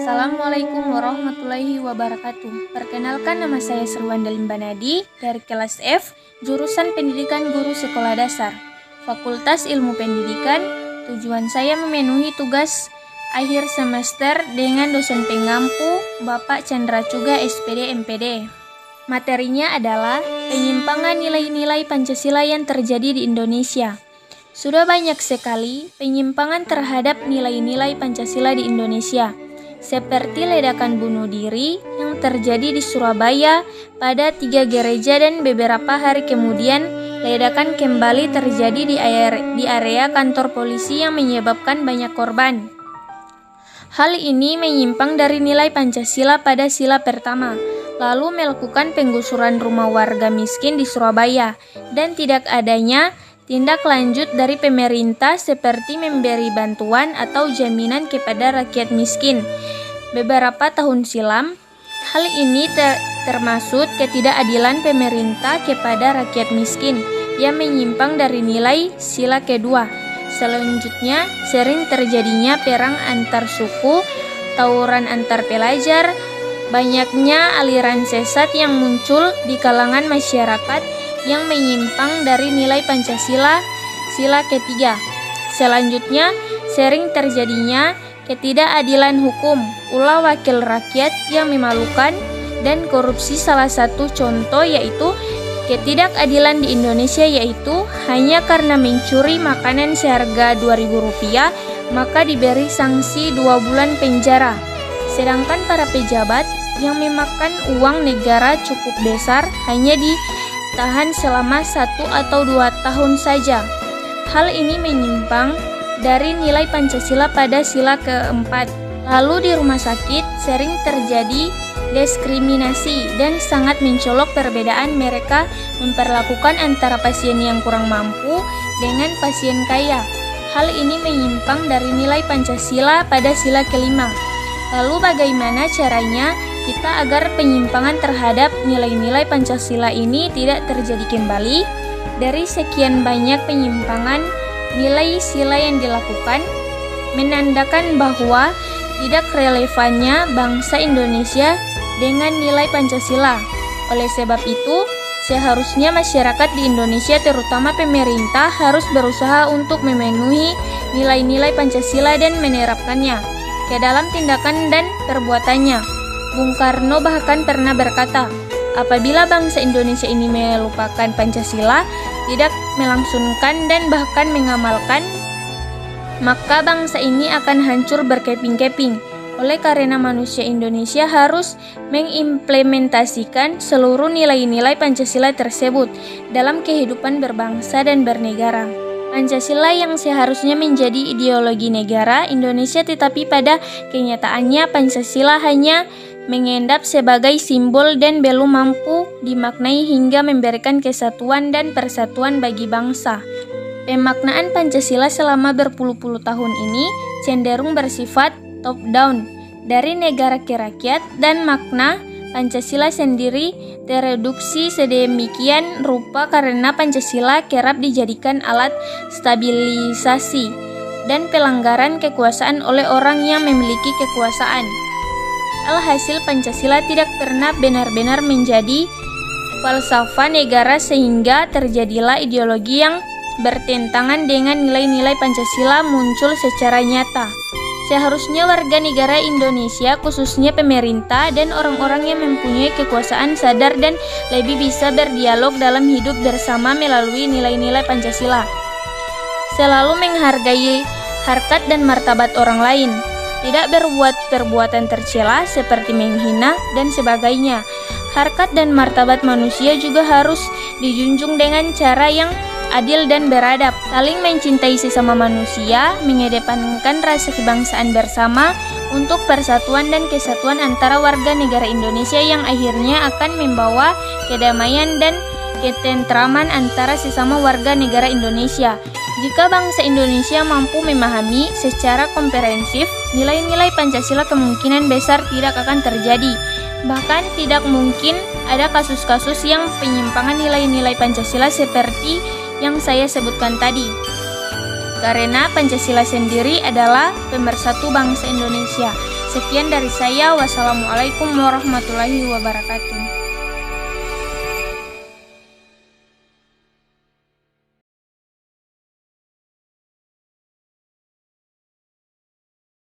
Assalamualaikum warahmatullahi wabarakatuh. Perkenalkan, nama saya Serwanda Limbanadi dari kelas F, jurusan Pendidikan Guru Sekolah Dasar, Fakultas Ilmu Pendidikan. Tujuan saya memenuhi tugas akhir semester dengan dosen pengampu Bapak Chandra Chuga SPD MPD. Materinya adalah penyimpangan nilai-nilai Pancasila yang terjadi di Indonesia. Sudah banyak sekali penyimpangan terhadap nilai-nilai Pancasila di Indonesia, seperti ledakan bunuh diri yang terjadi di Surabaya pada 3 gereja dan beberapa hari kemudian ledakan kembali terjadi di area kantor polisi yang menyebabkan banyak korban. Hal ini menyimpang dari nilai Pancasila pada sila pertama, lalu melakukan penggusuran rumah warga miskin di Surabaya, dan tidak adanya tindak lanjut dari pemerintah seperti memberi bantuan atau jaminan kepada rakyat miskin. Beberapa tahun silam, hal ini termasuk ketidakadilan pemerintah kepada rakyat miskin yang menyimpang dari nilai sila kedua. Selanjutnya, sering terjadinya perang antar suku, tawuran antar pelajar, banyaknya aliran sesat yang muncul di kalangan masyarakat yang menyimpang dari nilai Pancasila sila ketiga. Selanjutnya, sering terjadinya ketidakadilan hukum, ulah wakil rakyat yang memalukan, dan korupsi. Salah satu contoh yaitu ketidakadilan di Indonesia, yaitu hanya karena mencuri makanan seharga Rp2.000 maka diberi sanksi 2 bulan penjara. Sedangkan para pejabat yang memakan uang negara cukup besar hanya ditahan selama 1 atau 2 tahun saja. Hal ini menyimpang dari nilai Pancasila pada sila keempat. Lalu di rumah sakit sering terjadi diskriminasi dan sangat mencolok perbedaan mereka memperlakukan antara pasien yang kurang mampu dengan pasien kaya. Hal ini menyimpang dari nilai Pancasila pada sila kelima. Lalu bagaimana caranya kita agar penyimpangan terhadap nilai-nilai Pancasila ini tidak terjadi kembali? Dari sekian banyak penyimpangan nilai sila yang dilakukan, menandakan bahwa tidak relevannya bangsa Indonesia dengan nilai Pancasila. Oleh sebab itu, seharusnya masyarakat di Indonesia, terutama pemerintah, harus berusaha untuk memenuhi nilai-nilai Pancasila dan menerapkannya ke dalam tindakan dan perbuatannya. Bung Karno bahkan pernah berkata, apabila bangsa Indonesia ini melupakan Pancasila, tidak melangsungkan dan bahkan mengamalkan, maka bangsa ini akan hancur berkeping-keping. Oleh karena manusia Indonesia harus mengimplementasikan seluruh nilai-nilai Pancasila tersebut dalam kehidupan berbangsa dan bernegara. Pancasila yang seharusnya menjadi ideologi negara Indonesia, tetapi pada kenyataannya Pancasila hanya mengendap sebagai simbol dan belum mampu dimaknai hingga memberikan kesatuan dan persatuan bagi bangsa. Pemaknaan Pancasila selama berpuluh-puluh tahun ini cenderung bersifat top-down, dari negara ke rakyat, dan makna Pancasila sendiri tereduksi sedemikian rupa karena Pancasila kerap dijadikan alat stabilisasi dan pelanggaran kekuasaan oleh orang yang memiliki kekuasaan. Alhasil, Pancasila tidak pernah benar-benar menjadi falsafah negara sehingga terjadilah ideologi yang bertentangan dengan nilai-nilai Pancasila muncul secara nyata. Seharusnya warga negara Indonesia, khususnya pemerintah dan orang-orang yang mempunyai kekuasaan, sadar dan lebih bisa berdialog dalam hidup bersama melalui nilai-nilai Pancasila. Selalu menghargai harkat dan martabat orang lain, tidak berbuat perbuatan tercela seperti menghina dan sebagainya. Harkat dan martabat manusia juga harus dijunjung dengan cara yang adil dan beradab, saling mencintai sesama manusia, mengedepankan rasa kebangsaan bersama untuk persatuan dan kesatuan antara warga negara Indonesia yang akhirnya akan membawa kedamaian dan ketentraman antara sesama warga negara Indonesia. Jika bangsa Indonesia mampu memahami secara komprehensif nilai-nilai Pancasila, kemungkinan besar tidak akan terjadi. Bahkan tidak mungkin ada kasus-kasus yang penyimpangan nilai-nilai Pancasila seperti yang saya sebutkan tadi. Karena Pancasila sendiri adalah pemersatu bangsa Indonesia. Sekian dari saya. Wassalamualaikum warahmatullahi wabarakatuh.